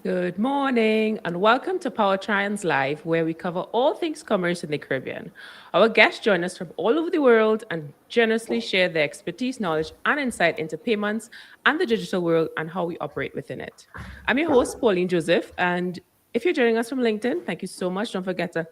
Good morning and welcome to Powertranz Live, where we cover all things commerce in the Caribbean. Our guests join us from all over the world and generously share their expertise, knowledge, and insight into payments and the digital world and how we operate within it. I'm your host, Pauline Joseph, and if you're joining us from LinkedIn, thank you so much. Don't forget to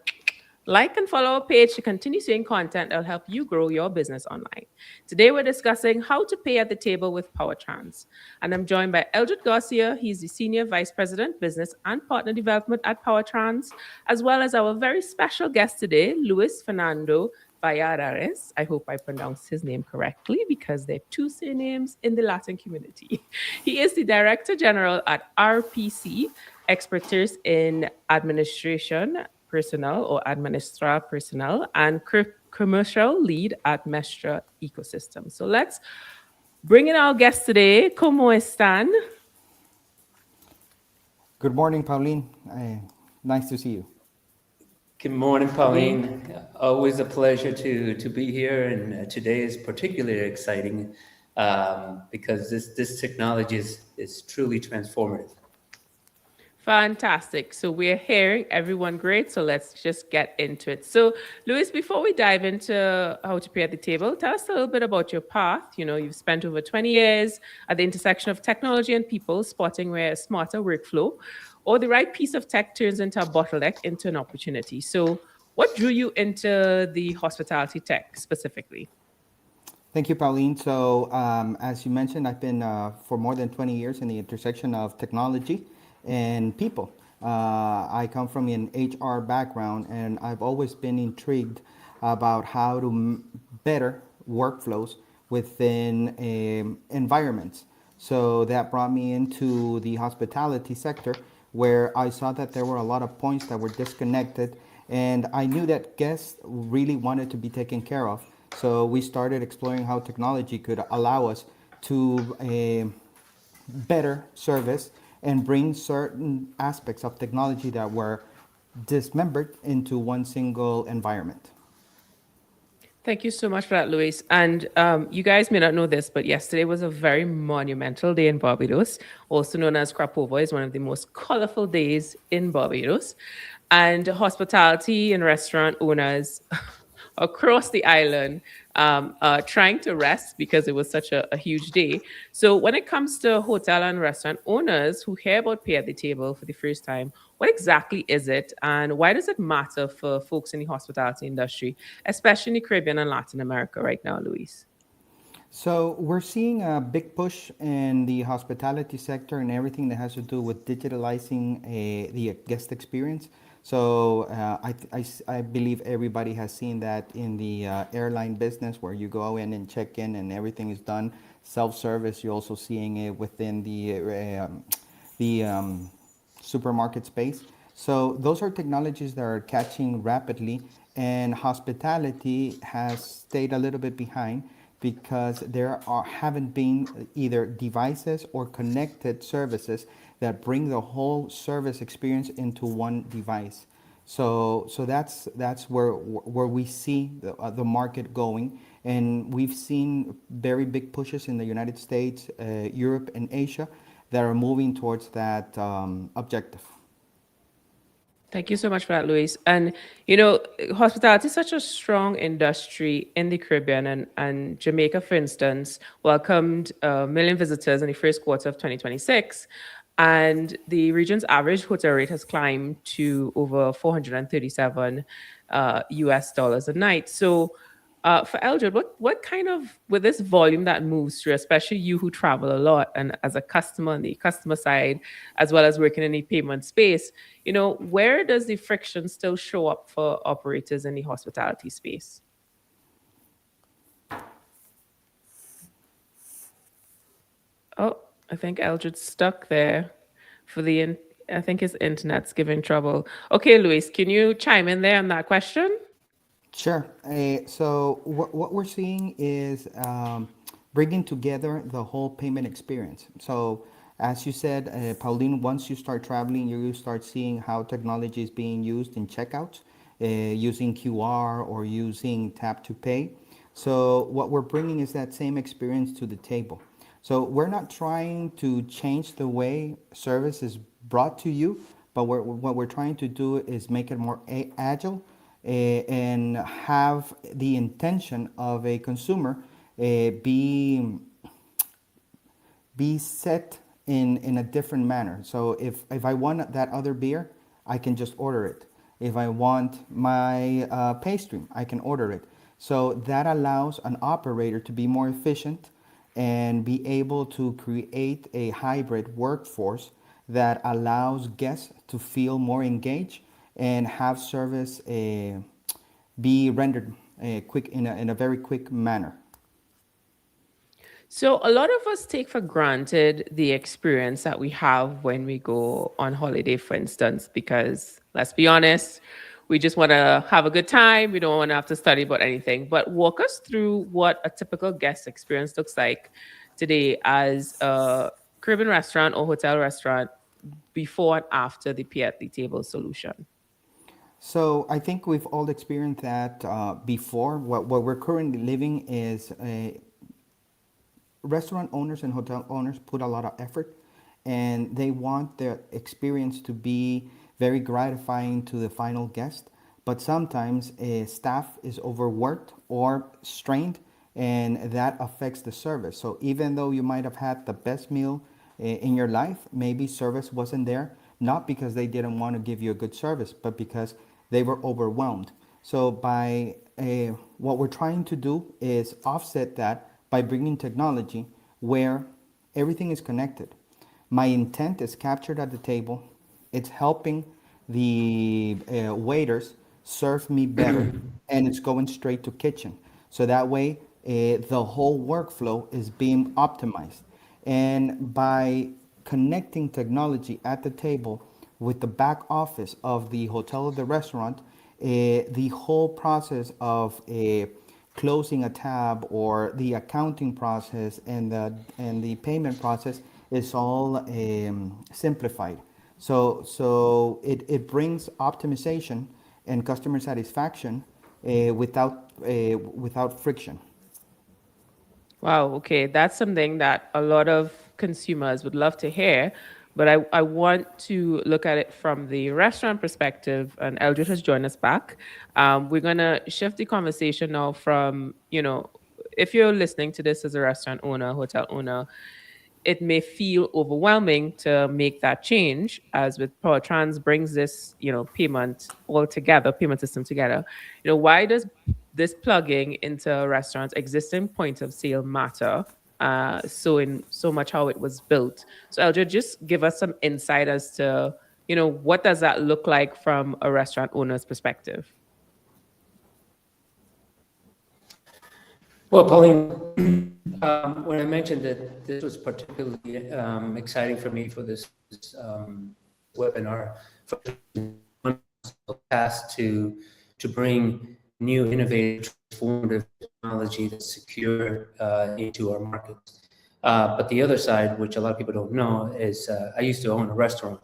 like and follow our page to continue seeing content that will help you grow your business online. Today, we're discussing how to pay at the table with Powertranz. And I'm joined by Eldred Garcia. He's the Senior Vice President, Business and Partner Development at Powertranz, as well as our very special guest today, Luis Fernando Valladares. I hope I pronounced his name correctly because there are two surnames in the Latin community. He is the Director General at RPC, expertise in administration personnel or administra personnel, and commercial lead at Meshra Ecosystem. So let's bring in our guest today. ¿Cómo están? Good morning, Pauline. Nice to see you. Good morning, Pauline. Always a pleasure to be here, and today is particularly exciting because this technology is truly transformative. Fantastic. So we're hearing everyone great. So let's just get into it. So, Luis, before we dive into how to pay at the table, tell us a little bit about your path. You've spent over 20 years at the intersection of technology and people, spotting where a smarter workflow or the right piece of tech turns into a bottleneck into an opportunity. So, what drew you into the hospitality tech specifically? Thank you, Pauline. So, as you mentioned, I've been for more than 20 years in the intersection of technology and people. I come from an HR background, and I've always been intrigued about how to better workflows within environments. So that brought me into the hospitality sector, where I saw that there were a lot of points that were disconnected, and I knew that guests really wanted to be taken care of. So we started exploring how technology could allow us to better service and bring certain aspects of technology that were dismembered into one single environment. Thank you so much for that, Luis. And you guys may not know this, but yesterday was a very monumental day in Barbados, also known as Crapover. Is one of the most colorful days in Barbados. And hospitality and restaurant owners across the island trying to rest because it was such a huge day. So when it comes to hotel and restaurant owners who hear about pay at the table for the first time, what exactly is it and why does it matter for folks in the hospitality industry, especially in the Caribbean and Latin America right now, Luis? So we're seeing a big push in the hospitality sector and everything that has to do with digitalizing the guest experience. So I believe everybody has seen that in the airline business, where you go in and check in and everything is done self-service. You're also seeing it within the supermarket space. So those are technologies that are catching rapidly, and hospitality has stayed a little bit behind because haven't been either devices or connected services that bring the whole service experience into one device. So that's where we see the market going, and we've seen very big pushes in the United States, Europe, and Asia that are moving towards that objective. Thank you so much for that, Luis. And, hospitality is such a strong industry in the Caribbean, and Jamaica, for instance, welcomed a million visitors in the first quarter of 2026. And the region's average hotel rate has climbed to over 437 US dollars a night. So, for Eldred, what kind of, with this volume that moves through, especially you who travel a lot and as a customer on the customer side, as well as working in the payment space, where does the friction still show up for operators in the hospitality space? Oh, I think Eldred's stuck there I think his internet's giving trouble. Okay, Luis, can you chime in there on that question? Sure. So what we're seeing is bringing together the whole payment experience. So as you said, Pauline, once you start traveling, you start seeing how technology is being used in checkouts, using QR or using tap to pay. So what we're bringing is that same experience to the table. So we're not trying to change the way service is brought to you, but what we're trying to do is make it more agile, and have the intention of a consumer be set in a different manner. So if I want that other beer, I can just order it. If I want my pastry, I can order it. So that allows an operator to be more efficient and be able to create a hybrid workforce that allows guests to feel more engaged and have service be rendered quick in a very quick manner. So a lot of us take for granted the experience that we have when we go on holiday, for instance, because let's be honest, we just want to have a good time. We don't want to have to study about anything. But walk us through what a typical guest experience looks like today as a Caribbean restaurant or hotel restaurant before and after the pay at the table solution. So I think we've all experienced that before. What we're currently living is restaurant owners and hotel owners put a lot of effort, and they want their experience to be very gratifying to the final guest. But sometimes staff is overworked or strained, and that affects the service. So even though you might have had the best meal in your life, maybe service wasn't there, not because they didn't want to give you a good service, but because they were overwhelmed. So by what we're trying to do is offset that by bringing technology where everything is connected. My intent is captured at the table. It's helping the waiters serve me better, and it's going straight to kitchen. So that way, the whole workflow is being optimized. And by connecting technology at the table with the back office of the hotel or the restaurant, the whole process of closing a tab or the accounting process and the payment process is all simplified. So it brings optimization and customer satisfaction without friction. Wow, okay. That's something that a lot of consumers would love to hear. But I want to look at it from the restaurant perspective, and Eldred has joined us back. We're going to shift the conversation now from, if you're listening to this as a restaurant owner, hotel owner, it may feel overwhelming to make that change, as with Powertranz brings this, payment all together, payment system together. Why does this plugging into a restaurant's existing point of sale matter? So much how it was built. So Eldred, just give us some insight as to, what does that look like from a restaurant owner's perspective? Well, Pauline, when I mentioned that this was particularly exciting for me for this webinar, for tasked to bring new, innovative, transformative technology that's secure into our markets. But the other side, which a lot of people don't know, is I used to own a restaurant.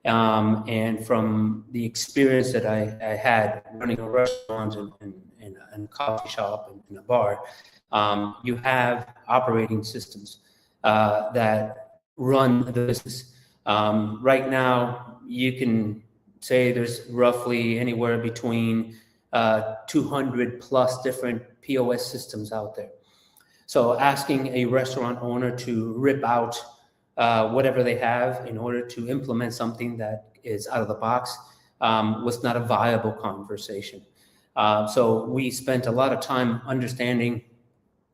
And from the experience that I had running a restaurant and a coffee shop and a bar, you have operating systems that run the business. Right now, you can say there's roughly anywhere between 200 plus different POS systems out there. So asking a restaurant owner to rip out whatever they have in order to implement something that is out of the box was not a viable conversation. So we spent a lot of time understanding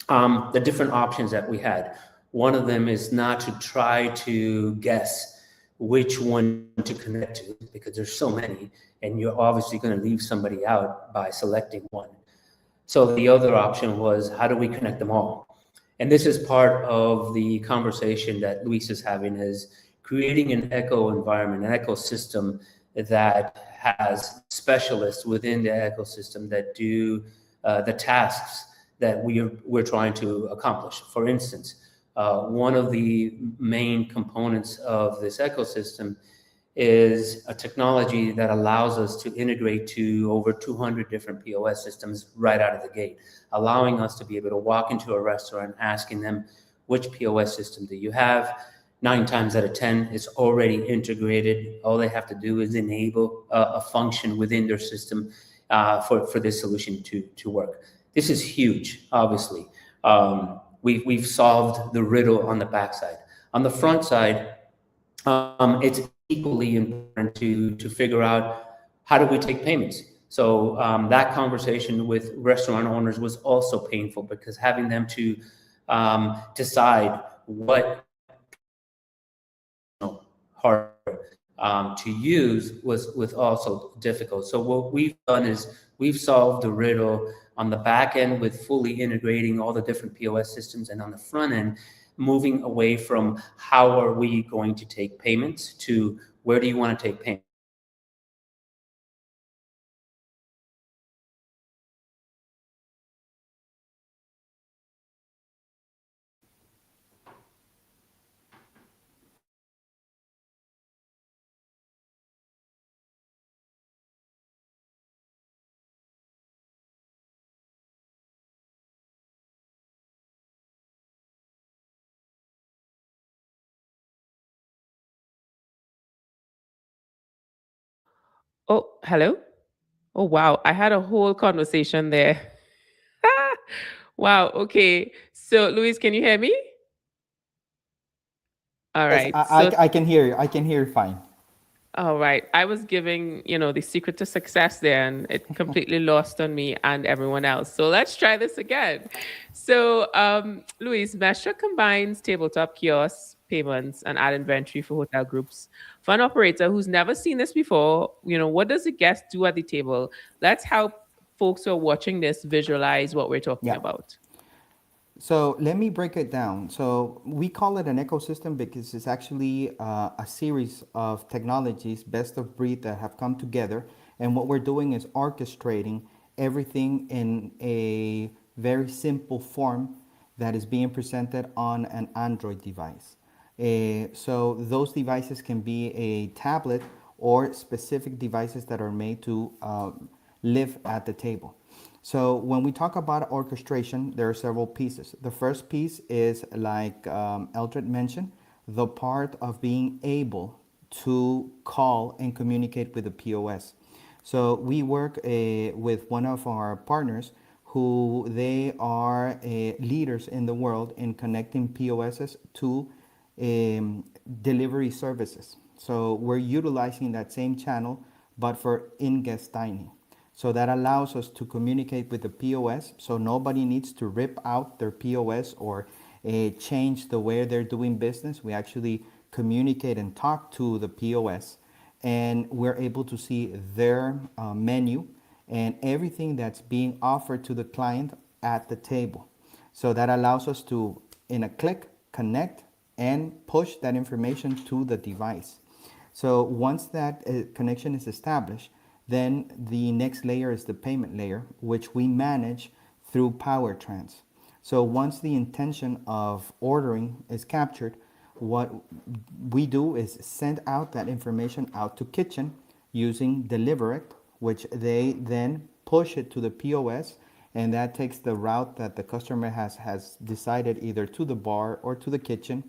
the different options that we had. One of them is not to try to guess which one to connect to, because there's so many, and you're obviously going to leave somebody out by selecting one. So the other option was, how do we connect them all? And this is part of the conversation that Luis is having, is creating an eco environment, an ecosystem that has specialists within the ecosystem that do the tasks that we're trying to accomplish. For instance, one of the main components of this ecosystem is a technology that allows us to integrate to over 200 different POS systems right out of the gate, allowing us to be able to walk into a restaurant asking them, which POS system do you have. 9 times out of 10, it's already integrated. All they have to do is enable a function within their system for this solution to work. This is huge, obviously. We've solved the riddle on the backside. On the front side, it's equally important to figure out how do we take payments. So that conversation with restaurant owners was also painful because having them to decide what hardware to use was also difficult. So what we've done is we've solved the riddle on the back end with fully integrating all the different POS systems, and on the front end, moving away from how are we going to take payments to where do you want to take payments. Oh, hello. Oh, wow. I had a whole conversation there. Wow. Okay. So, Luis, can you hear me? All Yes, right. So, I can hear you. I can hear you fine. all right. I was giving, the secret to success there, and it completely lost on me and everyone else. So let's try this again. So, Luis, Meshra combines tabletop kiosks, payments, and ad inventory for hotel groups. For an operator who's never seen this before, what does a guest do at the table? Let's help folks who are watching this visualize what we're talking Yeah. about. So let me break it down. So we call it an ecosystem because it's actually a series of technologies, best of breed, that have come together. And what we're doing is orchestrating everything in a very simple form that is being presented on an Android device. So those devices can be a tablet or specific devices that are made to live at the table. So when we talk about orchestration, there are several pieces. The first piece is, like Eldred mentioned, the part of being able to call and communicate with the POS. So we work with one of our partners who they are leaders in the world in connecting POSs to delivery services. So we're utilizing that same channel, but for in-guest dining. So that allows us to communicate with the POS. So nobody needs to rip out their POS or change the way they're doing business. We actually communicate and talk to the POS, and we're able to see their menu and everything that's being offered to the client at the table. So that allows us to, in a click, connect and push that information to the device. So once that connection is established, then the next layer is the payment layer, which we manage through Powertranz. So once the intention of ordering is captured, what we do is send out that information out to kitchen using Deliverect, which they then push it to the POS, and that takes the route that the customer has decided, either to the bar or to the kitchen.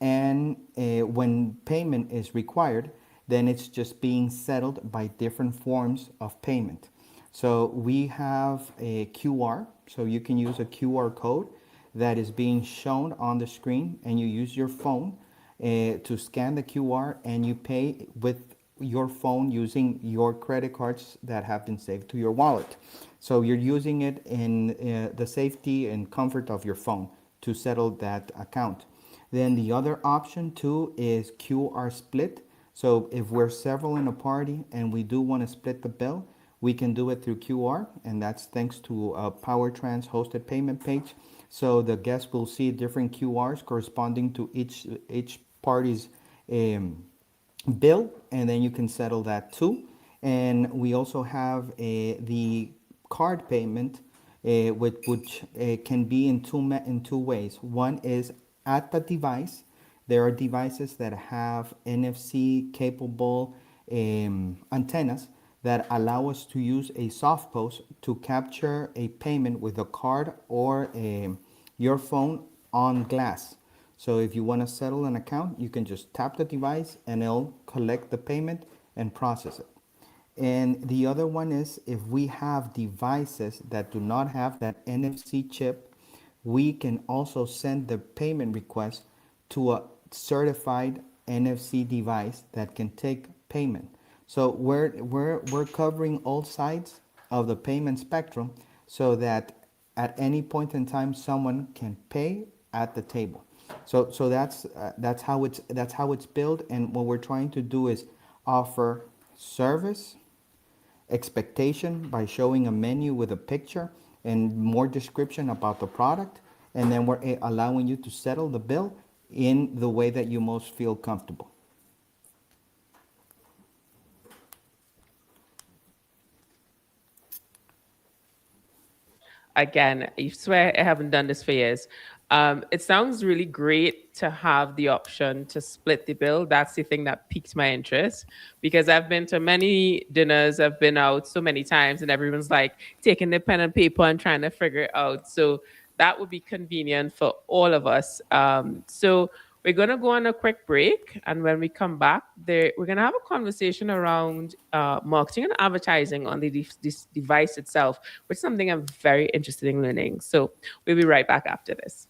And when payment is required, then it's just being settled by different forms of payment. So we have a QR, so you can use a QR code that is being shown on the screen, and you use your phone to scan the QR, and you pay with your phone using your credit cards that have been saved to your wallet. So you're using it in the safety and comfort of your phone to settle that account. Then the other option too is QR split. So if we're several in a party and we do want to split the bill, we can do it through QR, and that's thanks to a Powertranz hosted payment page. So the guests will see different QRs corresponding to each party's bill, and then you can settle that too. And we also have the card payment, which can be in two ways. One is at the device. There are devices that have NFC capable antennas that allow us to use a soft post to capture a payment with a card or your phone on glass. So if you want to settle an account, you can just tap the device and it'll collect the payment and process it. And the other one is if we have devices that do not have that NFC chip, we can also send the payment request to a certified NFC device that can take payment. So we're covering all sides of the payment spectrum so that at any point in time someone can pay at the table. So that's how it's built, and what we're trying to do is offer service expectation by showing a menu with a picture and more description about the product, and then we're allowing you to settle the bill in the way that you most feel comfortable. Again, I swear I haven't done this for years. It sounds really great to have the option to split the bill. That's the thing that piqued my interest because I've been to many dinners, I've been out so many times, and everyone's like taking the pen and paper and trying to figure it out. So that would be convenient for all of us. So we're going to go on a quick break. And when we come back, we're going to have a conversation around marketing and advertising on this device itself, which is something I'm very interested in learning. So we'll be right back after this.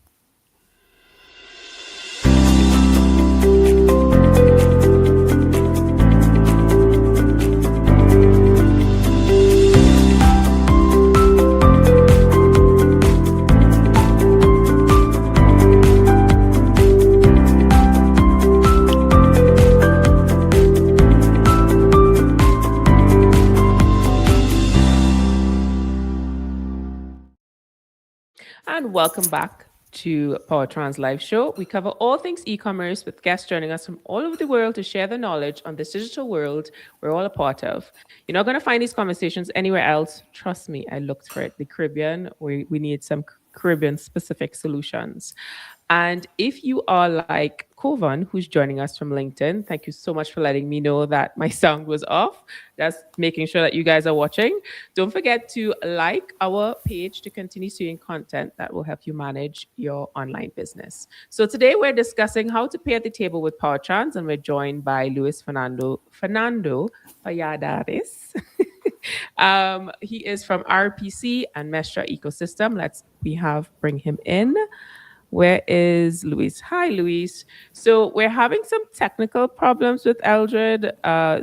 And welcome back to Powertranz Live Show. We cover all things e-commerce with guests joining us from all over the world to share their knowledge on this digital world we're all a part of. You're not going to find these conversations anywhere else. Trust me, I looked for it. The Caribbean, we need some Caribbean specific solutions. And if you are like Kovan, who's joining us from LinkedIn, thank you so much for letting me know that my sound was off. That's making sure that you guys are watching. Don't forget to like our page to continue seeing content that will help you manage your online business. So today we're discussing how to pay at the table with Powertranz, and we're joined by Luis Fernando Valladares. He is from RPC and Meshra Ecosystem. Bring him in. Where is Luis? Hi, Luis. So we're having some technical problems with Eldred.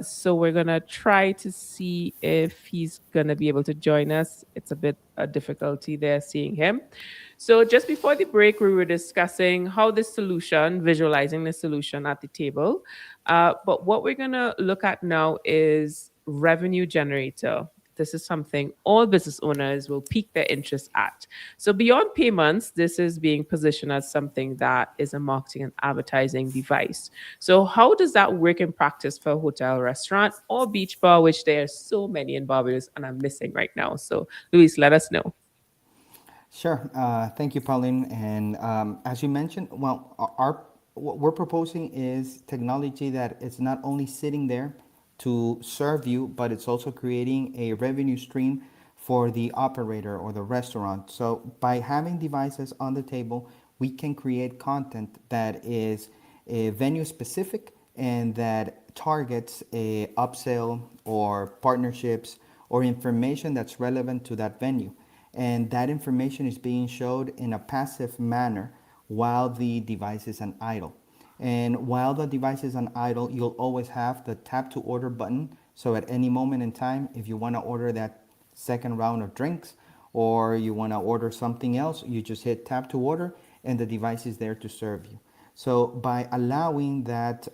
So we're going to try to see if he's going to be able to join us. It's a bit a difficulty there seeing him. So just before the break, we were discussing how visualizing the solution at the table. But what we're going to look at now is revenue generator. This is something all business owners will pique their interest at. So beyond payments, this is being positioned as something that is a marketing and advertising device. So how does that work in practice for a hotel, restaurant, or beach bar, which there are so many in Barbados and I'm missing right now? So Luis, let us know. Sure. Thank you, Pauline. And as you mentioned, what we're proposing is technology that is not only sitting there to serve you, but it's also creating a revenue stream for the operator or the restaurant. So by having devices on the table, we can create content that is venue specific and that targets a upsell or partnerships or information that's relevant to that venue. And that information is being showed in a passive manner while the device is on idle. And while the device is on idle, you'll always have the tap to order button. So at any moment in time, if you want to order that second round of drinks or you want to order something else, you just hit tap to order and the device is there to serve you. So by allowing that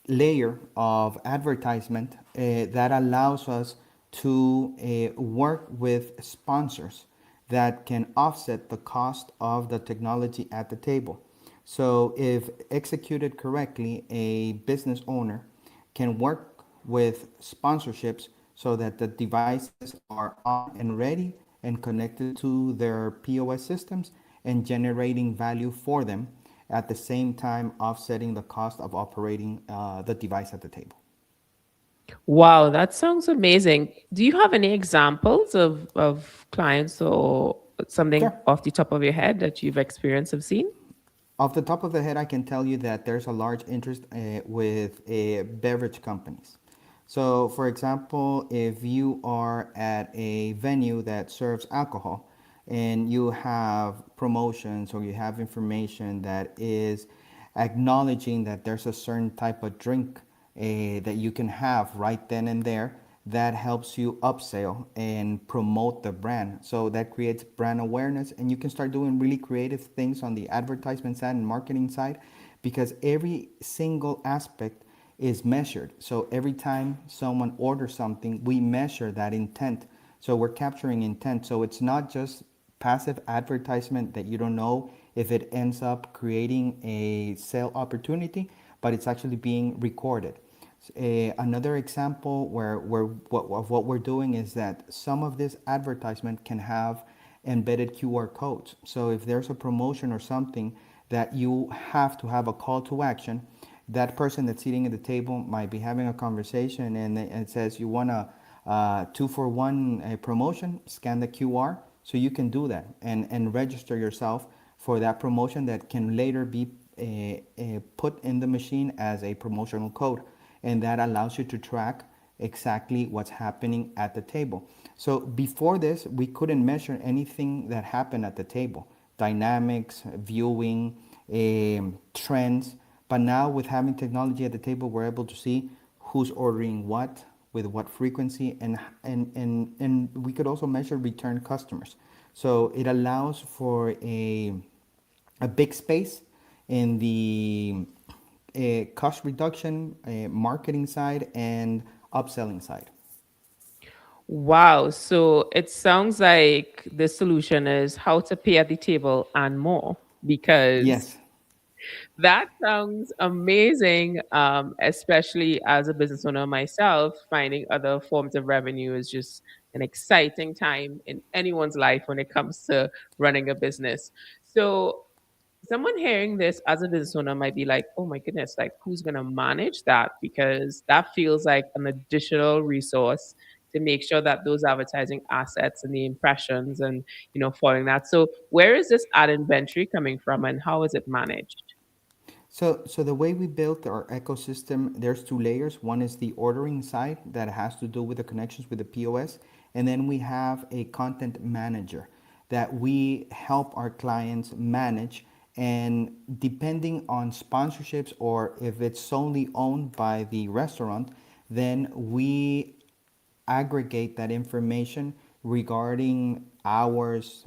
layer of advertisement, that allows us to work with sponsors that can offset the cost of the technology at the table. So if executed correctly, a business owner can work with sponsorships so that the devices are on and ready and connected to their POS systems and generating value for them, at the same time offsetting the cost of operating the device at the table. Wow, that sounds amazing. Do you have any examples of clients or something Sure. off the top of your head that you've experienced or seen? Off the top of the head, I can tell you that there's a large interest with beverage companies. So, for example, if you are at a venue that serves alcohol and you have promotions or you have information that is acknowledging that there's a certain type of drink that you can have right then and there, that helps you upsell and promote the brand. So that creates brand awareness, and you can start doing really creative things on the advertisement side and marketing side, because every single aspect is measured. So every time someone orders something, we measure that intent. So we're capturing intent. So it's not just passive advertisement that you don't know if it ends up creating a sale opportunity, but it's actually being recorded. Another example of what we're doing is that some of this advertisement can have embedded QR codes. So if there's a promotion or something that you have to have a call to action, that person that's sitting at the table might be having a conversation, and it says you want a 2 for 1 promotion, scan the QR. So you can do that and register yourself for that promotion that can later be put in the machine as a promotional code. And that allows you to track exactly what's happening at the table. So before this, we couldn't measure anything that happened at the table, dynamics, viewing, trends. But now with having technology at the table, we're able to see who's ordering what, with what frequency, and we could also measure return customers. So it allows for a big space in the cost reduction, marketing side, and upselling side. Wow. So it sounds like the solution is how to pay at the table and more, because Yes. that sounds amazing, especially as a business owner myself. Finding other forms of revenue is just an exciting time in anyone's life when it comes to running a business. So, someone hearing this as a business owner might be like, oh my goodness, like who's going to manage that? Because that feels like an additional resource to make sure that those advertising assets and the impressions and, following that. So, where is this ad inventory coming from and how is it managed? So the way we built our ecosystem, there's two layers. One is the ordering side that has to do with the connections with the POS, and then we have a content manager that we help our clients manage. And depending on sponsorships or if it's solely owned by the restaurant, then we aggregate that information regarding hours,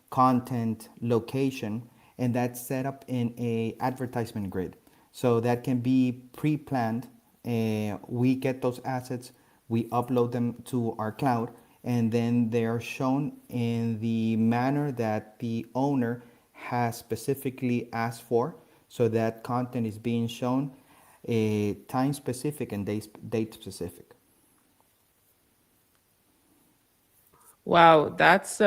content, location, and that's set up in a advertisement grid. So that can be pre-planned. We get those assets, we upload them to our cloud, and then they are shown in the manner that the owner has specifically asked for. So that content is being shown time specific and date specific. Wow, that's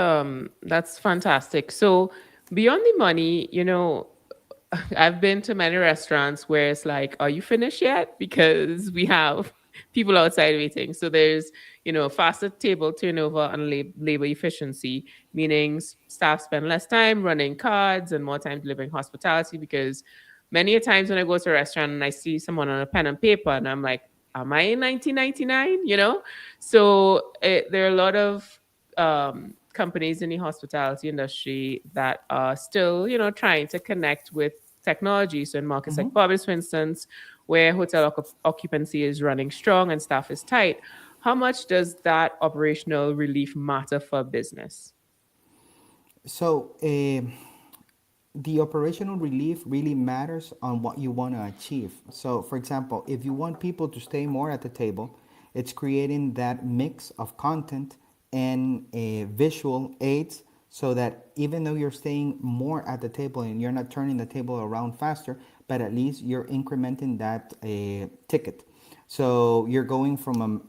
fantastic. So beyond the money, I've been to many restaurants where it's like, are you finished yet? Because we have people outside waiting. So there's, faster table turnover and labor efficiency, meaning staff spend less time running cards and more time delivering hospitality. Because many a times when I go to a restaurant and I see someone on a pen and paper and I'm like, am I in 1999? So there are a lot of companies in the hospitality industry that are still, trying to connect with technology. So in markets like Barbados, for instance, where hotel occupancy is running strong and staff is tight, how much does that operational relief matter for business? So the operational relief really matters on what you want to achieve. So, for example, if you want people to stay more at the table, it's creating that mix of content and visual aids so that even though you're staying more at the table and you're not turning the table around faster, but at least you're incrementing that ticket. So you're going from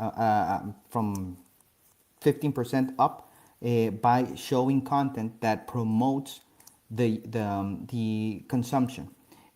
15% up by showing content that promotes the consumption.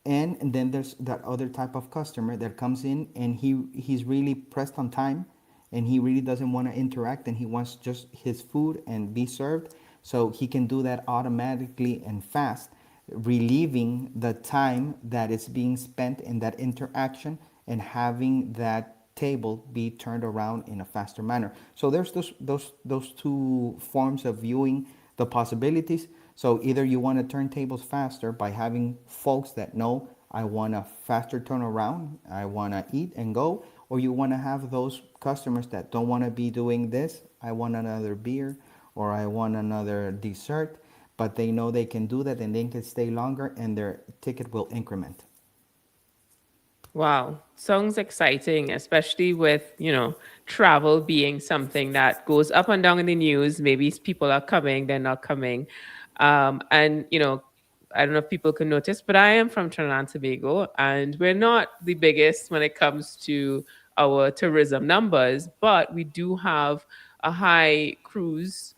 And then there's that other type of customer that comes in and he's really pressed on time and he really doesn't want to interact and he wants just his food and be served. So he can do that automatically and fast. relieving the time that is being spent in that interaction and having that table be turned around in a faster manner. So there's those two forms of viewing the possibilities. So either you want to turn tables faster by having folks that know I want a faster turnaround, I want to eat and go, or you want to have those customers that don't want to be doing this. I want another beer or I want another dessert, but they know they can do that and they can stay longer and their ticket will increment. Wow, sounds exciting, especially with, travel being something that goes up and down in the news. Maybe people are coming, they're not coming. And, I don't know if people can notice, but I am from Trinidad and Tobago, and we're not the biggest when it comes to our tourism numbers, but we do have a high cruise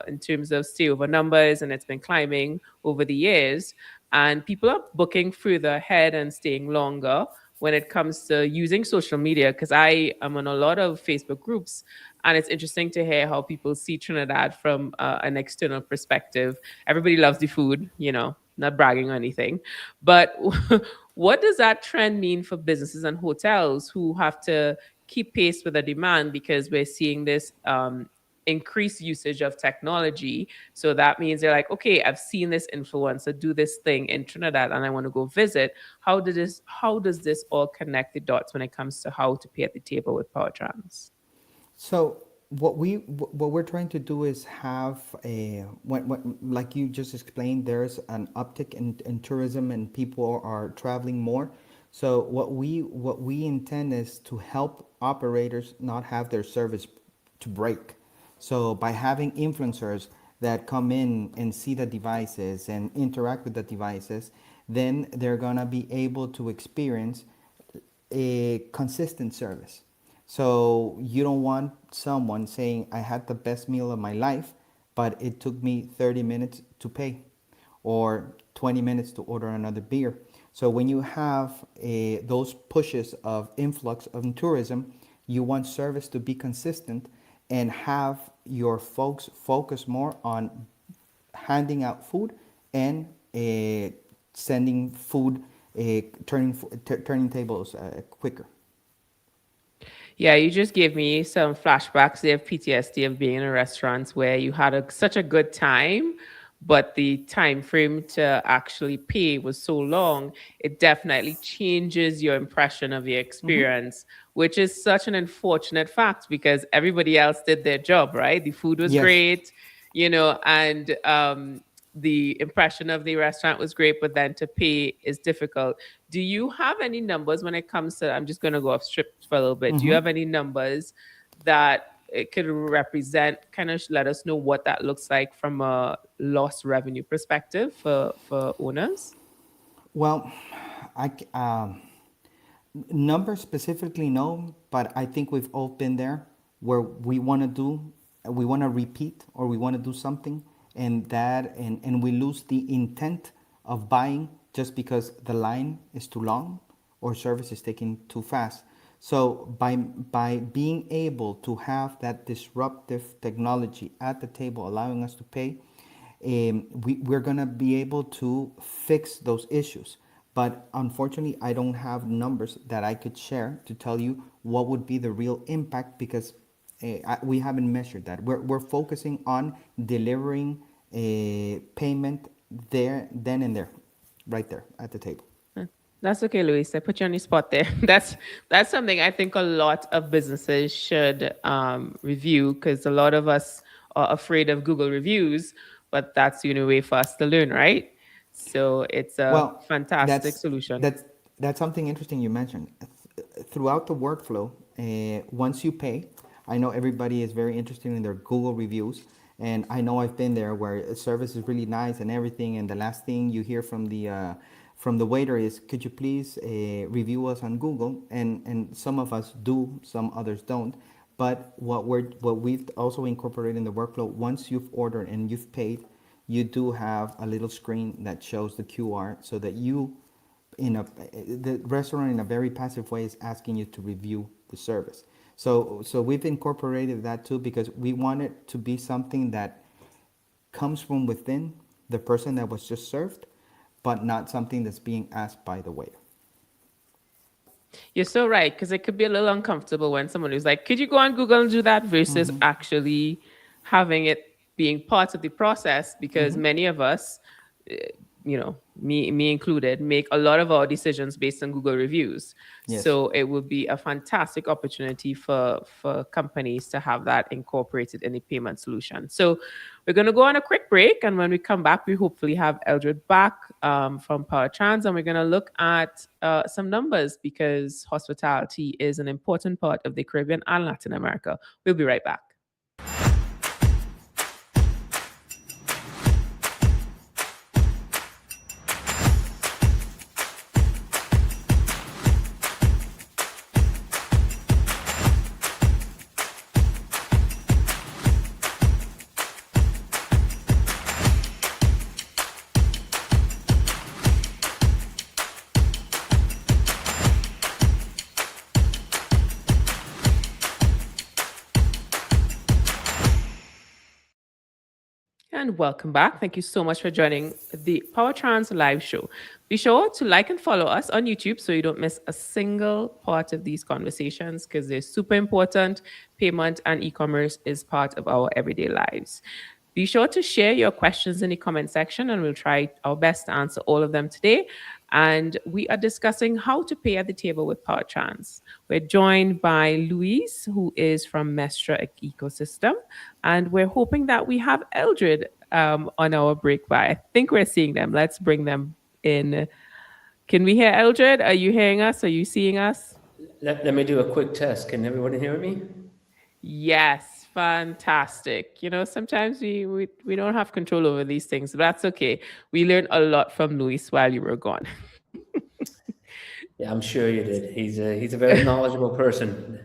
in terms of stayover numbers, and it's been climbing over the years. And people are booking further ahead and staying longer when it comes to using social media, because I am on a lot of Facebook groups, and it's interesting to hear how people see Trinidad from an external perspective. Everybody loves the food, not bragging or anything, but what does that trend mean for businesses and hotels who have to keep pace with the demand, because we're seeing this increased usage of technology? So that means they're like, okay, I've seen this influencer do this thing in Trinidad and I want to go visit. How does this all connect the dots when it comes to how to pay at the table with Powertranz? So what we're trying to do is have a when like you just explained, there's an uptick in tourism and people are traveling more. So what we intend is to help operators not have their service to break. So by having influencers that come in and see the devices and interact with the devices, then they're gonna be able to experience a consistent service. So you don't want someone saying, I had the best meal of my life, but it took me 30 minutes to pay or 20 minutes to order another beer. So when you have those pushes of influx of tourism, you want service to be consistent and have your folks focus more on handing out food and sending food, turning tables quicker. Yeah, you just gave me some flashbacks of PTSD of being in a restaurant where you had such a good time, but the time frame to actually pay was so long. It definitely changes your impression of the experience, which is such an unfortunate fact because everybody else did their job, right? The food was Yes. great, and the impression of the restaurant was great, but then to pay is difficult. Do you have any numbers when it comes to, I'm just going to go off script for a little bit. Do you have any numbers that it could represent, kind of let us know what that looks like from a lost revenue perspective for owners? Well, numbers specifically no, but I think we've all been there where we want to repeat or we want to do something and we lose the intent of buying just because the line is too long or service is taking too fast. So by being able to have that disruptive technology at the table, allowing us to pay, we're gonna be able to fix those issues. But unfortunately, I don't have numbers that I could share to tell you what would be the real impact because we haven't measured that. We're focusing on delivering a payment there, then and there, right there at the table. That's okay, Luis. I put you on the spot there. That's something I think a lot of businesses should review, because a lot of us are afraid of Google reviews, but that's the only way for us to learn, right? So it's a Well, fantastic that's solution. that's that's something interesting you mentioned. Throughout the workflow, once you pay, I know everybody is very interested in their Google reviews, and I know I've been there where a service is really nice and everything, and the last thing you hear from the waiter is, "Could you please review us on Google?" And some of us do, some others don't. But what we've also incorporated in the workflow, once you've ordered and you've paid, you do have a little screen that shows the QR so that you in a the restaurant in a very passive way is asking you to review the service. So we've incorporated that too because we want it to be something that comes from within the person that was just served, but not something that's being asked by the waiter. You're so right, because it could be a little uncomfortable when someone is like, could you go on Google and do that versus actually having it being part of the process? Because many of us, eh, me included, make a lot of our decisions based on Google reviews. Yes. So it would be a fantastic opportunity for companies to have that incorporated in the payment solution. So we're going to go on a quick break, and when we come back, we hopefully have Eldred back from Powertranz, and we're going to look at some numbers because hospitality is an important part of the Caribbean and Latin America. We'll be right back. And welcome back. Thank you so much for joining the Powertrans live show. Be sure to like and follow us on YouTube so you don't miss a single part of these conversations because they're super important. Payment and e-commerce is part of our everyday lives. Be sure to share your questions in the comment section and we'll try our best to answer all of them today. And we are discussing how to pay at the table with Powertrans. We're joined by Luis, who is from Meshra Ecosystem, and we're hoping that we have Eldred on our break by. I think we're seeing them. Let's bring them in. Can we hear Eldred? Are you hearing us? Are you seeing us? Let me do a quick test. Can everyone hear me? Yes, fantastic. Sometimes we don't have control over these things, but that's okay. We learned a lot from Luis while you were gone. Yeah, I'm sure you did. He's a very knowledgeable person.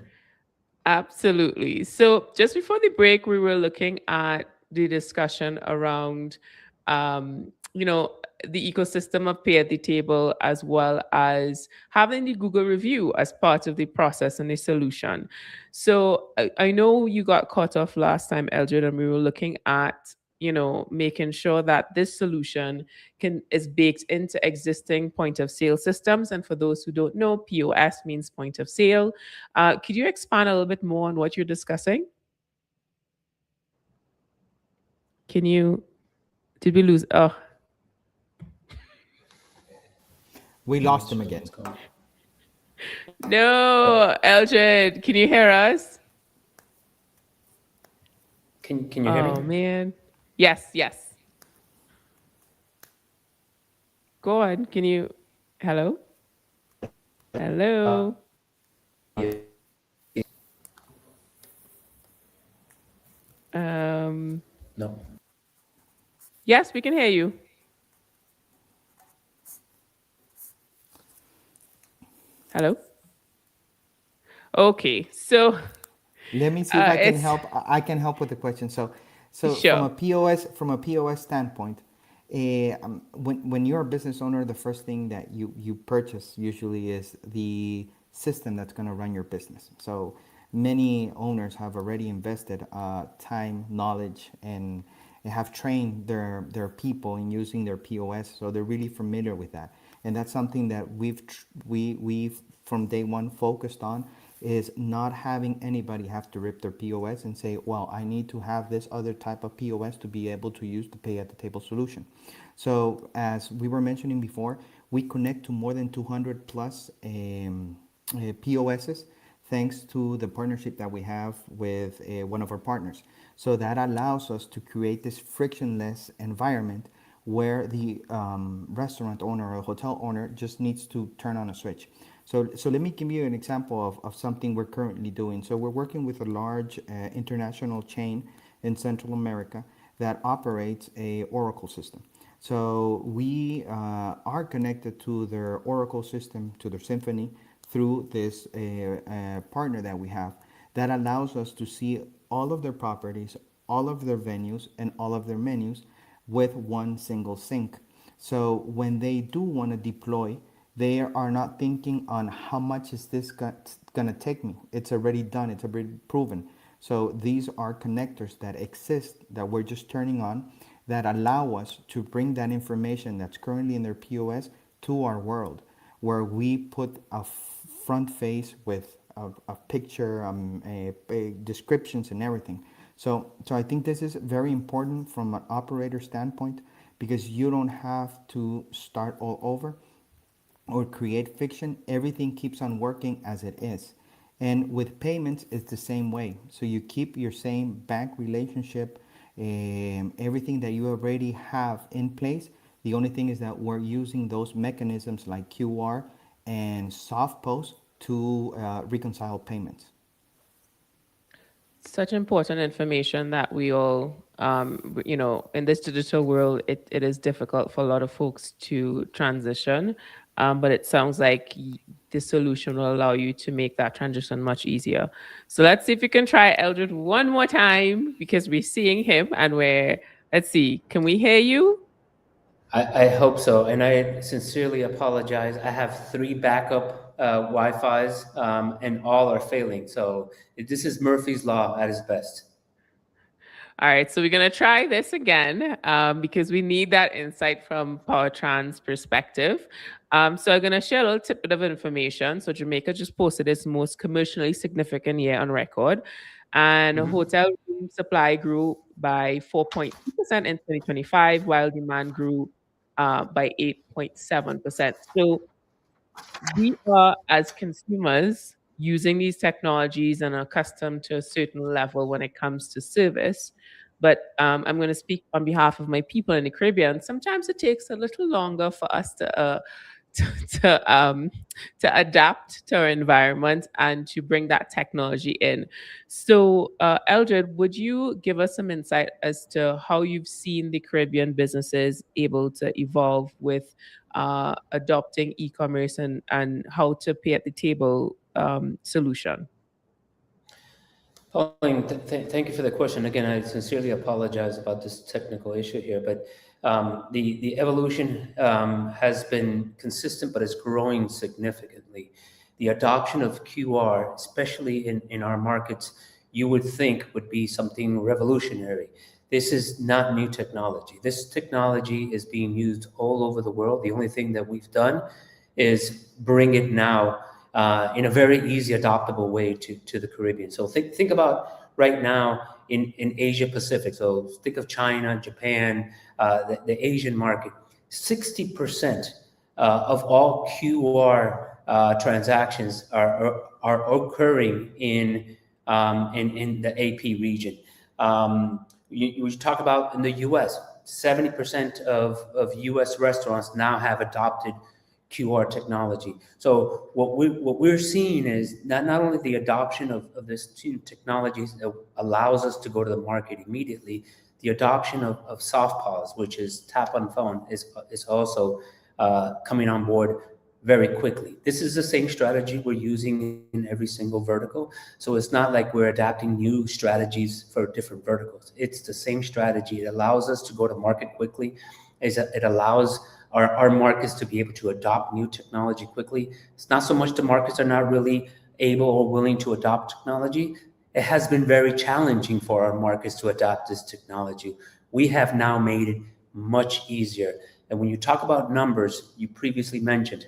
Absolutely. So just before the break, we were looking at the discussion around, um, you know, the ecosystem of pay at the table, as well as having the Google review as part of the process and the solution. So I know you got caught off last time, Eldred, and we were looking at, making sure that this solution is baked into existing point of sale systems. And for those who don't know, POS means point of sale. Could you expand a little bit more on what you're discussing? Can you? Did we lose? Oh, We I'm not lost him sure again. what's going on. no, Eldred, can you hear us? Can you hear Oh me? man. Yes, yes. Go on. Can you? Hello? Hello? Yeah. Um, No. yes, we can hear you. Hello? Okay, so Let me see if I can it's help. I can help with the question. So sure. from a POS standpoint, when you're a business owner, the first thing that you purchase usually is the system that's going to run your business. So many owners have already invested time, knowledge, and have trained their people in using their POS, so they're really familiar with that. And that's something that we've from day one focused on, is not having anybody have to rip their POS and say, well, I need to have this other type of POS to be able to use the pay at the table solution. So as we were mentioning before, we connect to more than 200 plus POSs thanks to the partnership that we have with one of our partners. So that allows us to create this frictionless environment where the restaurant owner or hotel owner just needs to turn on a switch. So let me give you an example of something we're currently doing. So we're working with a large international chain in Central America that operates a Oracle system. So we are connected to their Oracle system, to their Symphony, through this partner that we have that allows us to see all of their properties, all of their venues, and all of their menus with one single sync. So when they do want to deploy, they are not thinking on how much is this going to take me. It's already done. It's already proven. So these are connectors that exist that we're just turning on, that allow us to bring that information that's currently in their POS to our world, where we put a front face with a picture, a descriptions and everything. So I think this is very important from an operator standpoint, because you don't have to start all over or create fiction. Everything keeps on working as it is. And with payments, it's the same way. So you keep your same bank relationship, everything that you already have in place. The only thing is that we're using those mechanisms like QR and soft post to reconcile payments. Such important information that we all, in this digital world, it is difficult for a lot of folks to transition. But it sounds like the solution will allow you to make that transition much easier. So let's see if we can try Eldred one more time, because we're seeing him and let's see, can we hear you? I hope so, and I sincerely apologize. I have 3 backup Wi-Fi's, and all are failing. So this is Murphy's Law at its best. All right, so we're going to try this again because we need that insight from Powertranz perspective. So I'm going to share a little tidbit of information. So Jamaica just posted its most commercially significant year on record, and hotel room supply grew by 4.2% in 2025, while demand grew by 8.7%. So we are, as consumers, using these technologies and are accustomed to a certain level when it comes to service. But I'm going to speak on behalf of my people in the Caribbean. Sometimes it takes a little longer for us to adapt to our environment and to bring that technology in. So, Eldred, would you give us some insight as to how you've seen the Caribbean businesses able to evolve with adopting e-commerce and how to pay at the table solution? Pauline, thank you for the question. Again, I sincerely apologize about this technical issue here, but the evolution has been consistent, but it's growing significantly. The adoption of QR, especially in our markets, you would think would be something revolutionary. This is not new technology. This technology is being used all over the world. The only thing that we've done is bring it now in a very easy, adoptable way to the Caribbean. So think about right now in Asia Pacific. So think of China, Japan, the Asian market. 60% of all QR transactions are occurring in the AP region. You talk about in the U.S., 70% of U.S. restaurants now have adopted QR technology. So what we're seeing is not only the adoption of this technology that allows us to go to the market immediately, the adoption of soft POS, which is tap on phone, is also coming on board very quickly. This is the same strategy we're using in every single vertical. So it's not like we're adapting new strategies for different verticals. It's the same strategy. It allows us to go to market quickly. It allows our markets to be able to adopt new technology quickly. It's not so much the markets are not really able or willing to adopt technology. It has been very challenging for our markets to adopt this technology. We have now made it much easier. And when you talk about numbers, you previously mentioned,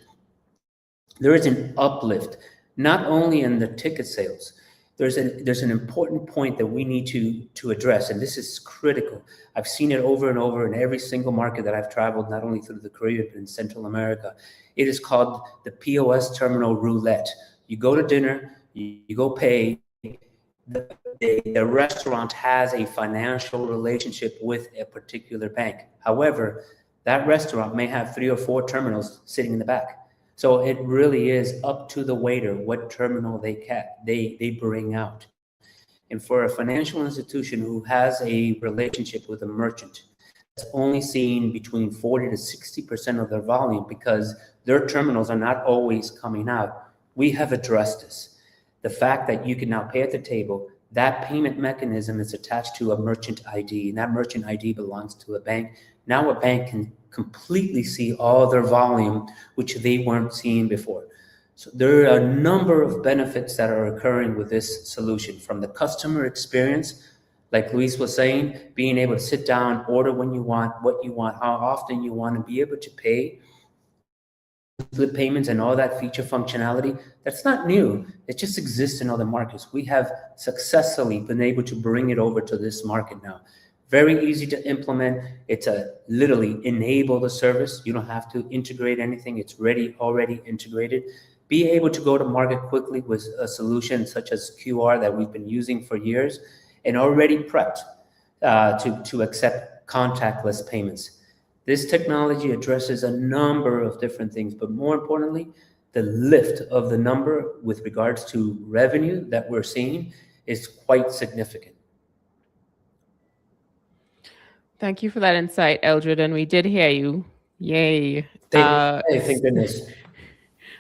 there is an uplift, not only in the ticket sales. There's an important point that we need to address, and this is critical. I've seen it over and over in every single market that I've traveled, not only through the Caribbean, but in Central America. It is called the POS terminal roulette. You go to dinner, you go pay, the restaurant has a financial relationship with a particular bank. However, that restaurant may have 3 or 4 terminals sitting in the back. So it really is up to the waiter what terminal they bring out. And for a financial institution who has a relationship with a merchant, it's only seeing between 40 to 60% of their volume because their terminals are not always coming out. We have addressed this. The fact that you can now pay at the table, that payment mechanism is attached to a merchant ID, and that merchant ID belongs to a bank. Now a bank can completely see all their volume, which they weren't seeing before. So there are a number of benefits that are occurring with this solution, from the customer experience Like Luis was saying, being able to sit down, order when you want, what you want, how often you want, and be able to pay split payments and all that feature functionality, that's not new. It just exists in other markets. We have successfully been able to bring it over to this market now. Very easy to implement. It's a literally enable the service. You don't have to integrate anything. It's already integrated. Be able to go to market quickly with a solution such as QR that we've been using for years and already prepped to accept contactless payments. This technology addresses a number of different things, but more importantly, the lift of the number with regards to revenue that we're seeing is quite significant. Thank you for that insight, Eldred, and we did hear you. Yay. Thank goodness.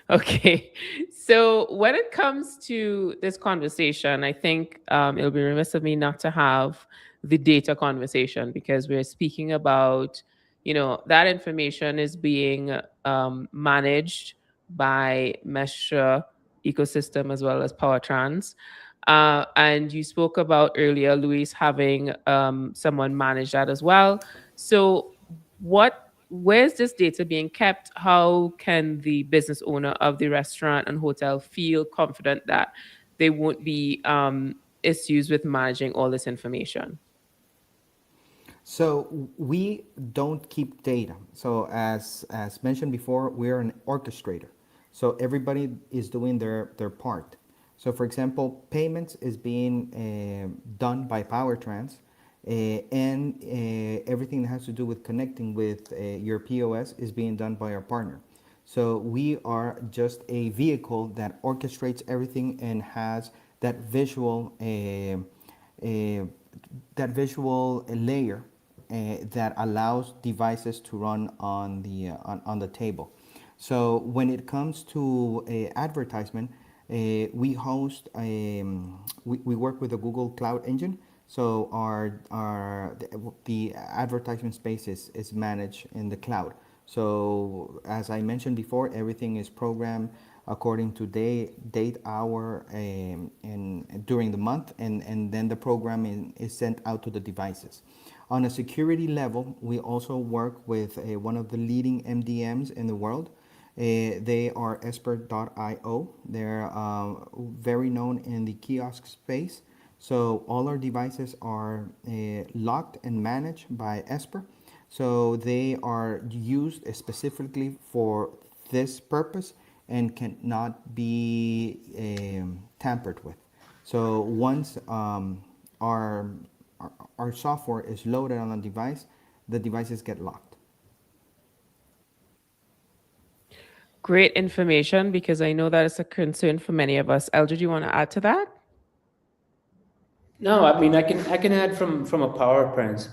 Okay. So when it comes to this conversation, I think it'll be remiss of me not to have the data conversation, because we're speaking about, that information is being managed by Meshra ecosystem as well as Powertranz. And you spoke about earlier, Luis, having someone manage that as well. So where's this data being kept? How can the business owner of the restaurant and hotel feel confident that there won't be issues with managing all this information? So we don't keep data. So as mentioned before, we're an orchestrator. So everybody is doing their part. So for example, payments is being done by Powertranz, and everything that has to do with connecting with your POS is being done by our partner. So we are just a vehicle that orchestrates everything and has that visual layer that allows devices to run on the table. So when it comes to advertisement, we host we work with the Google Cloud Engine. So the advertisement space is managed in the cloud. So as I mentioned before, everything is programmed according to date, hour, and during the month, and then the program is sent out to the devices. On a security level, we also work with one of the leading MDMs in the world. They are Esper.io. They're very known in the kiosk space. So all our devices are locked and managed by Esper. So they are used specifically for this purpose and cannot be tampered with. So once our software is loaded on a device, the devices get locked. Great information, because I know that is a concern for many of us. Eldred, do you want to add to that? No, I mean I can add from a Powertranz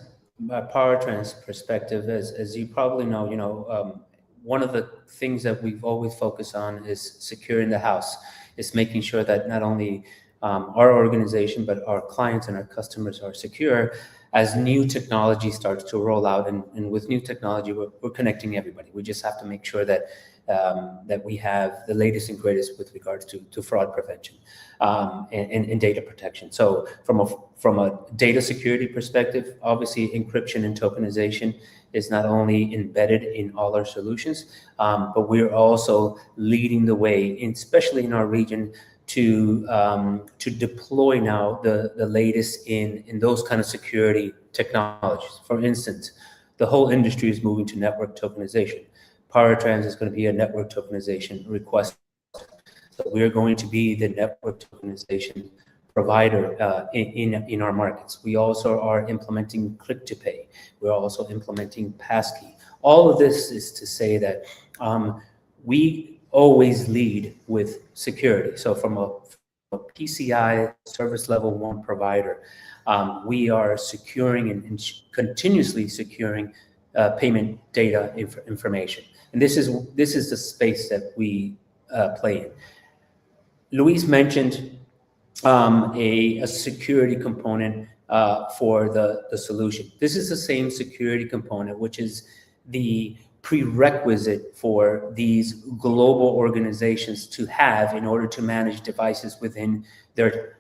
perspective, as you probably know, one of the things that we've always focused on is securing the house. It's making sure that not only our organization but our clients and our customers are secure as new technology starts to roll out. And with new technology, we're connecting everybody. We just have to make sure that that we have the latest and greatest with regards to fraud prevention and data protection. So from a data security perspective, obviously encryption and tokenization is not only embedded in all our solutions, but we're also leading the way, especially in our region, to deploy now the latest in those kind of security technologies. For instance, the whole industry is moving to network tokenization. Powertranz is going to be a network tokenization request. So we're going to be the network tokenization provider in our markets. We also are implementing click to pay. We're also implementing passkey. All of this is to say that we always lead with security. So from a PCI service level 1 provider, we are securing and continuously securing payment data information. And this is the space that we play in. Luis mentioned a security component for the solution. This is the same security component, which is the prerequisite for these global organizations to have in order to manage devices within their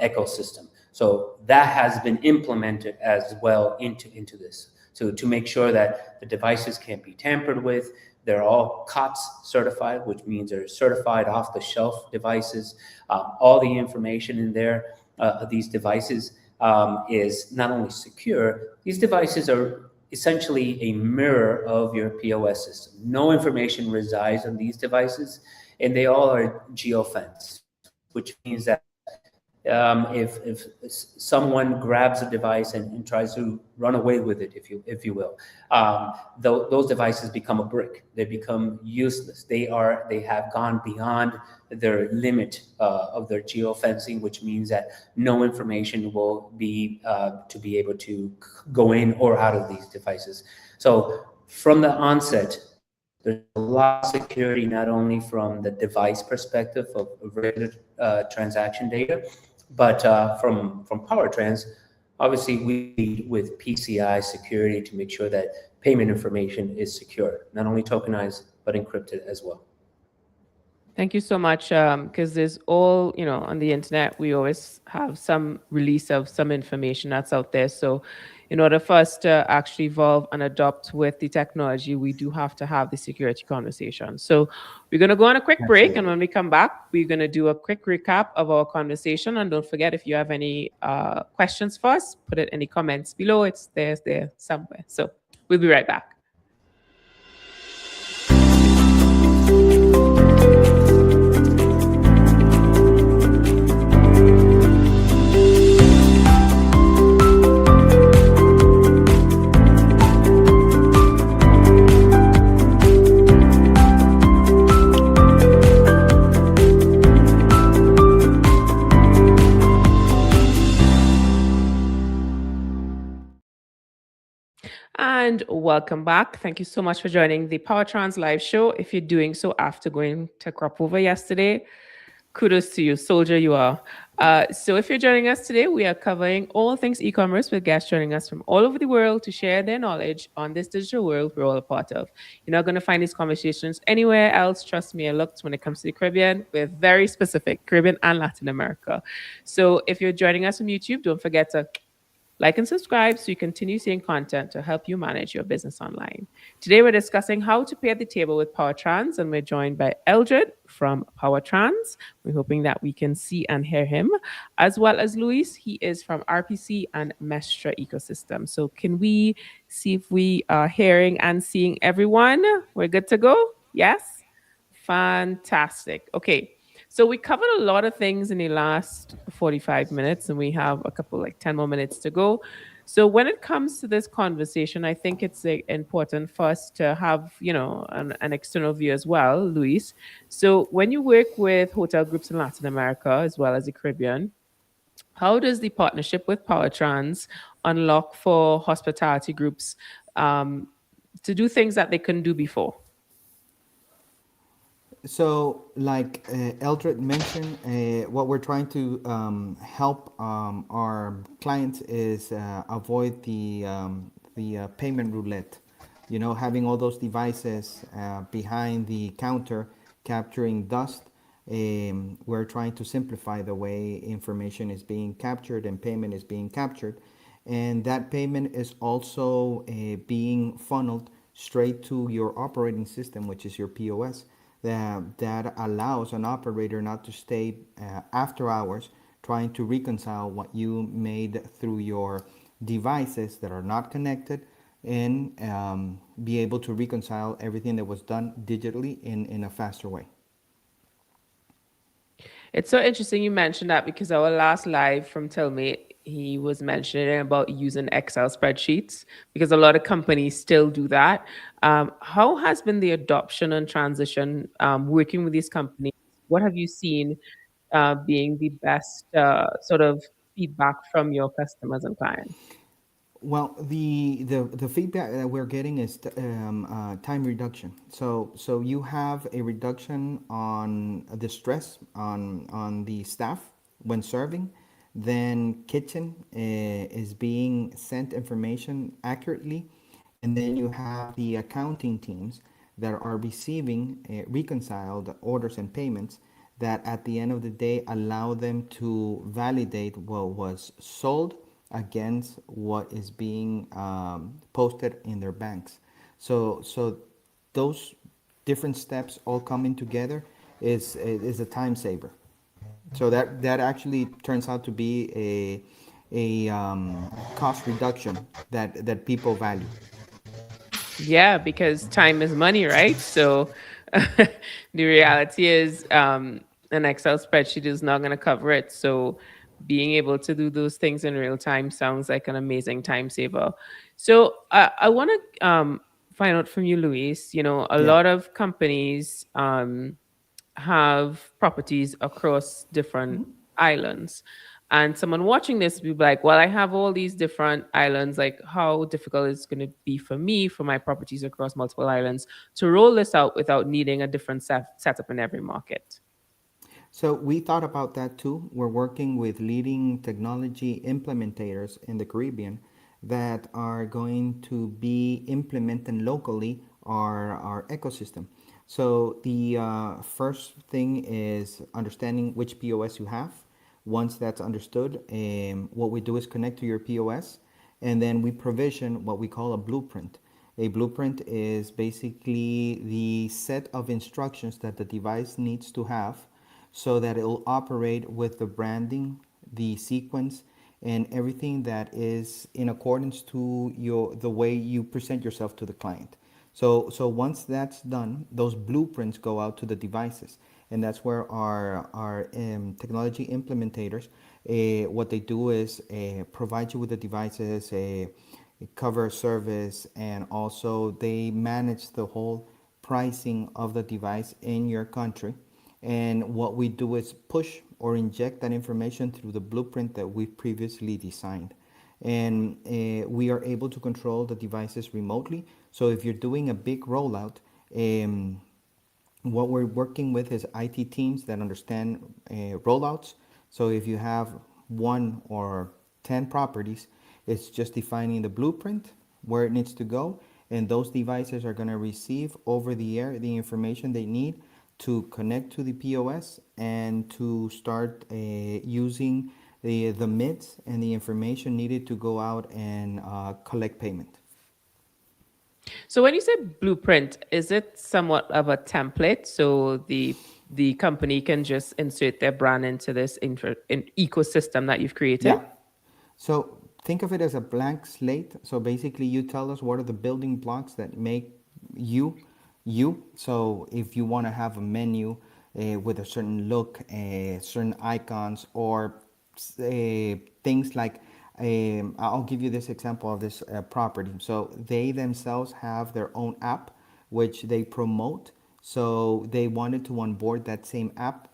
ecosystem. So that has been implemented as well into this. So to make sure that the devices can't be tampered with, they're all COTS certified, which means they're certified off-the-shelf devices. All the information in there, these devices, is not only secure, these devices are essentially a mirror of your POS system. No information resides on these devices, and they all are geofenced, which means that if someone grabs a device and tries to run away with it, if you will, those devices become a brick. They become useless. They have gone beyond their limit of their geofencing, which means that no information will be to be able to go in or out of these devices. So from the onset, there's a lot of security, not only from the device perspective of regular transaction data, but from Powertranz, obviously we lead with PCI security to make sure that payment information is secure, not only tokenized, but encrypted as well. Thank you so much. Because there's all, on the internet, we always have some release of some information that's out there. So in order for us to actually evolve and adopt with the technology, we do have to have the security conversation. So we're going to go on a quick break. And when we come back, we're going to do a quick recap of our conversation. And don't forget, if you have any questions for us, put it in the comments below. It's there somewhere. So we'll be right back. And welcome back. Thank you so much for joining the Powertranz live show. If you're doing so after going to crop over yesterday, kudos to you, soldier you are. So if you're joining us today, we are covering all things e-commerce with guests joining us from all over the world to share their knowledge on this digital world we're all a part of. You're not going to find these conversations anywhere else. Trust me, I looked when it comes to the Caribbean. We're very specific, Caribbean and Latin America. So if you're joining us from YouTube, don't forget to like and subscribe so you continue seeing content to help you manage your business online. Today, we're discussing how to pay at the table with Powertranz, and we're joined by Eldred from Powertranz. We're hoping that we can see and hear him, as well as Luis. He is from RPC and Meshra Ecosystem. So can we see if we are hearing and seeing everyone? We're good to go? Yes? Fantastic. Okay. So we covered a lot of things in the last 45 minutes, and we have a couple, like 10 more minutes to go. So when it comes to this conversation, I think it's important for us to have, an external view as well, Luis. So when you work with hotel groups in Latin America as well as the Caribbean, how does the partnership with Powertranz unlock for hospitality groups to do things that they couldn't do before? So, like Eldred mentioned, what we're trying to help our clients is avoid the payment roulette. Having all those devices behind the counter capturing dust. We're trying to simplify the way information is being captured and payment is being captured, and that payment is also being funneled straight to your operating system, which is your POS. That allows an operator not to stay after hours trying to reconcile what you made through your devices that are not connected, and be able to reconcile everything that was done digitally in a faster way. It's so interesting you mentioned that, because our last live from Telmate, he was mentioning about using Excel spreadsheets, because a lot of companies still do that. How has been the adoption and transition working with these companies? What have you seen being the best sort of feedback from your customers and clients? Well, the feedback that we're getting is time reduction. So you have a reduction on the stress on the staff when serving. Then kitchen is being sent information accurately, and then you have the accounting teams that are receiving reconciled orders and payments that at the end of the day allow them to validate what was sold against what is being posted in their banks. So those different steps all coming together is a time saver. So that actually turns out to be a cost reduction that people value. Yeah, because time is money, right? So the reality is an Excel spreadsheet is not going to cover it. So being able to do those things in real time sounds like an amazing time saver. So I want to find out from you, Luis. You know, a Yeah. lot of companies have properties across different islands. And someone watching this will be like, well, I have all these different islands. Like, how difficult is it going to be for me, for my properties across multiple islands, to roll this out without needing a different setup in every market? So we thought about that too. We're working with leading technology implementators in the Caribbean that are going to be implementing locally our ecosystem. So the first thing is understanding which POS you have. Once that's understood, what we do is connect to your POS, and then we provision what we call a blueprint. A blueprint is basically the set of instructions that the device needs to have so that it will operate with the branding, the sequence, and everything that is in accordance to the way you present yourself to the client. So once that's done, those blueprints go out to the devices, and that's where our technology implementators, what they do is provide you with the devices, cover service, and also they manage the whole pricing of the device in your country. And what we do is push or inject that information through the blueprint that we previously designed. And we are able to control the devices remotely. So if you're doing a big rollout, what we're working with is IT teams that understand rollouts. So if you have 1 or 10 properties, it's just defining the blueprint, where it needs to go, and those devices are going to receive over the air the information they need to connect to the POS and to start using the MIDs and the information needed to go out and collect payment. So when you say blueprint, is it somewhat of a template so the company can just insert their brand into this ecosystem that you've created? Yeah. So think of it as a blank slate. So basically, you tell us what are the building blocks that make you you. So if you want to have a menu with a certain look, certain icons, or things like, I'll give you this example of this property. So they themselves have their own app, which they promote. So they wanted to onboard that same app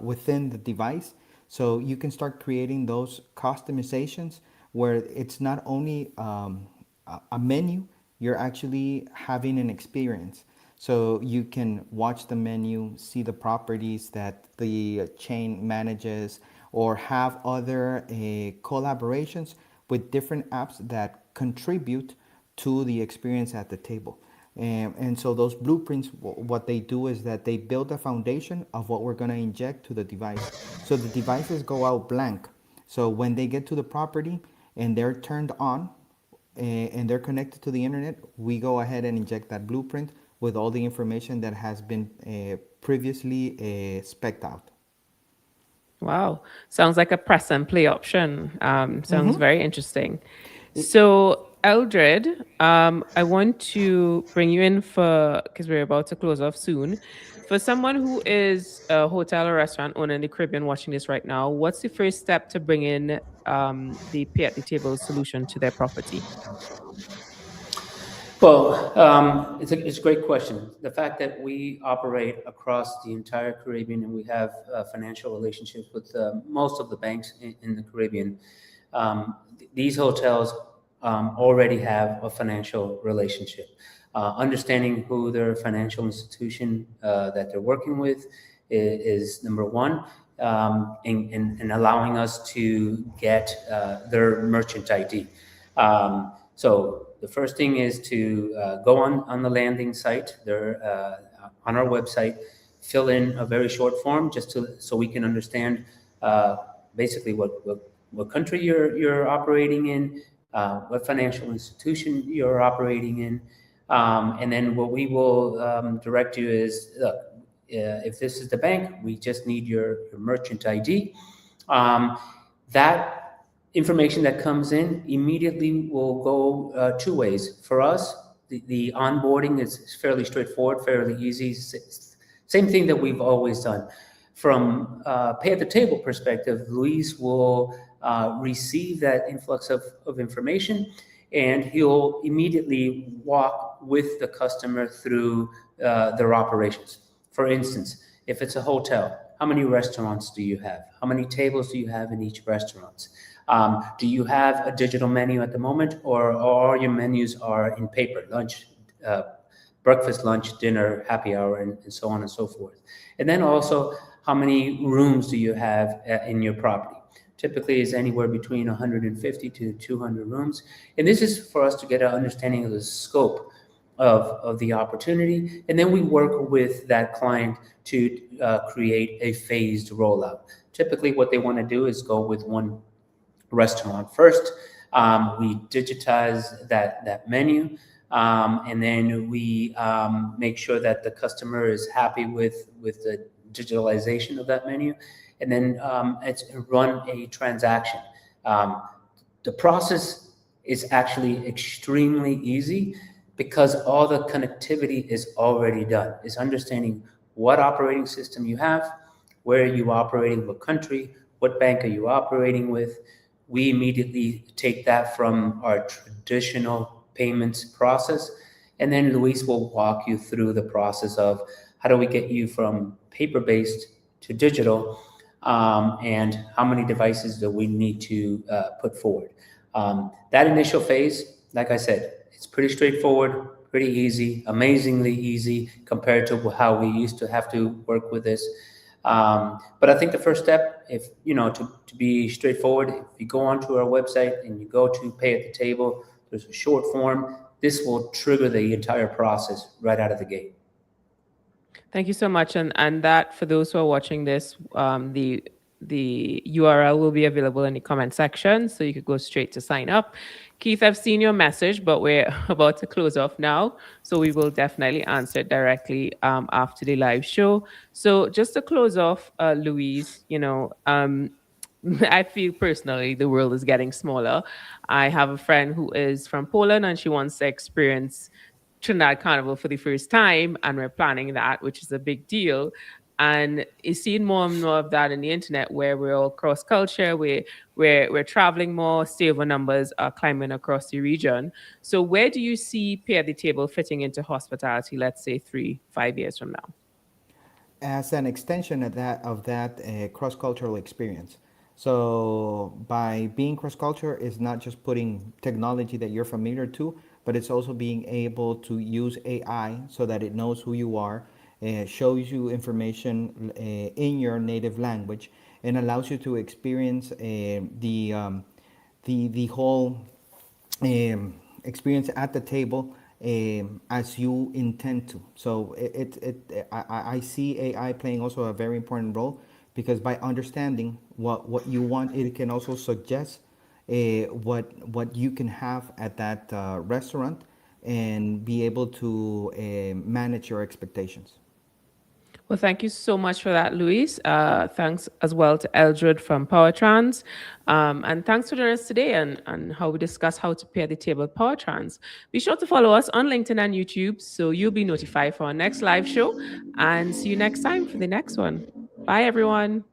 within the device. So you can start creating those customizations where it's not only a menu, you're actually having an experience. So you can watch the menu, see the properties that the chain manages, or have other collaborations with different apps that contribute to the experience at the table. And so those blueprints, what they do is that they build a foundation of what we're going to inject to the device. So the devices go out blank. So when they get to the property and they're turned on and they're connected to the internet, we go ahead and inject that blueprint with all the information that has been previously spec'd out. Wow. Sounds like a press and play option. Sounds very interesting. So, Eldred, I want to bring you in because we're about to close off soon. For someone who is a hotel or restaurant owner in the Caribbean watching this right now, what's the first step to bring in the pay at the table solution to their property? Well, it's a great question. The fact that we operate across the entire Caribbean and we have financial relationships with most of the banks in the Caribbean, these hotels already have a financial relationship. Understanding who their financial institution that they're working with is number one, in allowing us to get their merchant ID. So the first thing is to go on the landing site there on our website, fill in a very short form just so we can understand basically what country you're operating in, what financial institution you're operating in. And then what we will direct you is, look, if this is the bank, we just need your merchant ID. That information that comes in immediately will go two ways. For us, the onboarding is fairly straightforward, fairly easy. Same thing that we've always done. From pay at the table perspective, Luis will receive that influx of information, and he'll immediately walk with the customer through their operations. For instance, if it's a hotel, how many restaurants do you have? How many tables do you have in each restaurant? Do you have a digital menu at the moment, or all your menus are in paper, lunch, breakfast, lunch, dinner, happy hour, and so on and so forth? And then also, how many rooms do you have in your property? Typically is anywhere between 150 to 200 rooms. And this is for us to get an understanding of the scope of the opportunity. And then we work with that client to create a phased rollout. Typically what they want to do is go with one restaurant first. We digitize that menu, and then we make sure that the customer is happy with the digitalization of that menu, and then it's run a transaction. The process is actually extremely easy because all the connectivity is already done. It's understanding what operating system you have, where are you operating, what country, what bank are you operating with. We immediately take that from our traditional payments process, and then Luis will walk you through the process of how do we get you from paper-based to digital, and how many devices do we need to put forward. That initial phase, like I said, it's pretty straightforward, pretty easy, amazingly easy compared to how we used to have to work with this. But I think the first step, if to be straightforward, if you go onto our website and you go to pay at the table, there's a short form. This will trigger the entire process right out of the gate. Thank you so much. And that, for those who are watching this, the URL will be available in the comment section, so you could go straight to sign up. Keith, I've seen your message, but we're about to close off now, so we will definitely answer it directly after the live show. So just to close off, Luis, I feel personally the world is getting smaller. I have a friend who is from Poland, and she wants to experience Trinidad Carnival for the first time, and we're planning that, which is a big deal. And you're seeing more and more of that in the internet, where we're all cross culture, we're traveling more, stay-over numbers are climbing across the region. So where do you see Pay at the Table fitting into hospitality, let's say 3-5 years from now? As an extension of that cross-cultural experience. So by being cross-culture is not just putting technology that you're familiar to, but it's also being able to use AI so that it knows who you are, shows you information in your native language, and allows you to experience the whole experience at the table as you intend to. So I see AI playing also a very important role, because by understanding what you want, it can also suggest what you can have at that restaurant, and be able to manage your expectations. Well, thank you so much for that, Luis. Thanks as well to Eldred from Powertranz. And thanks for joining us today and how we discuss how to pay at the table at Powertranz. Be sure to follow us on LinkedIn and YouTube so you'll be notified for our next live show. And see you next time for the next one. Bye, everyone.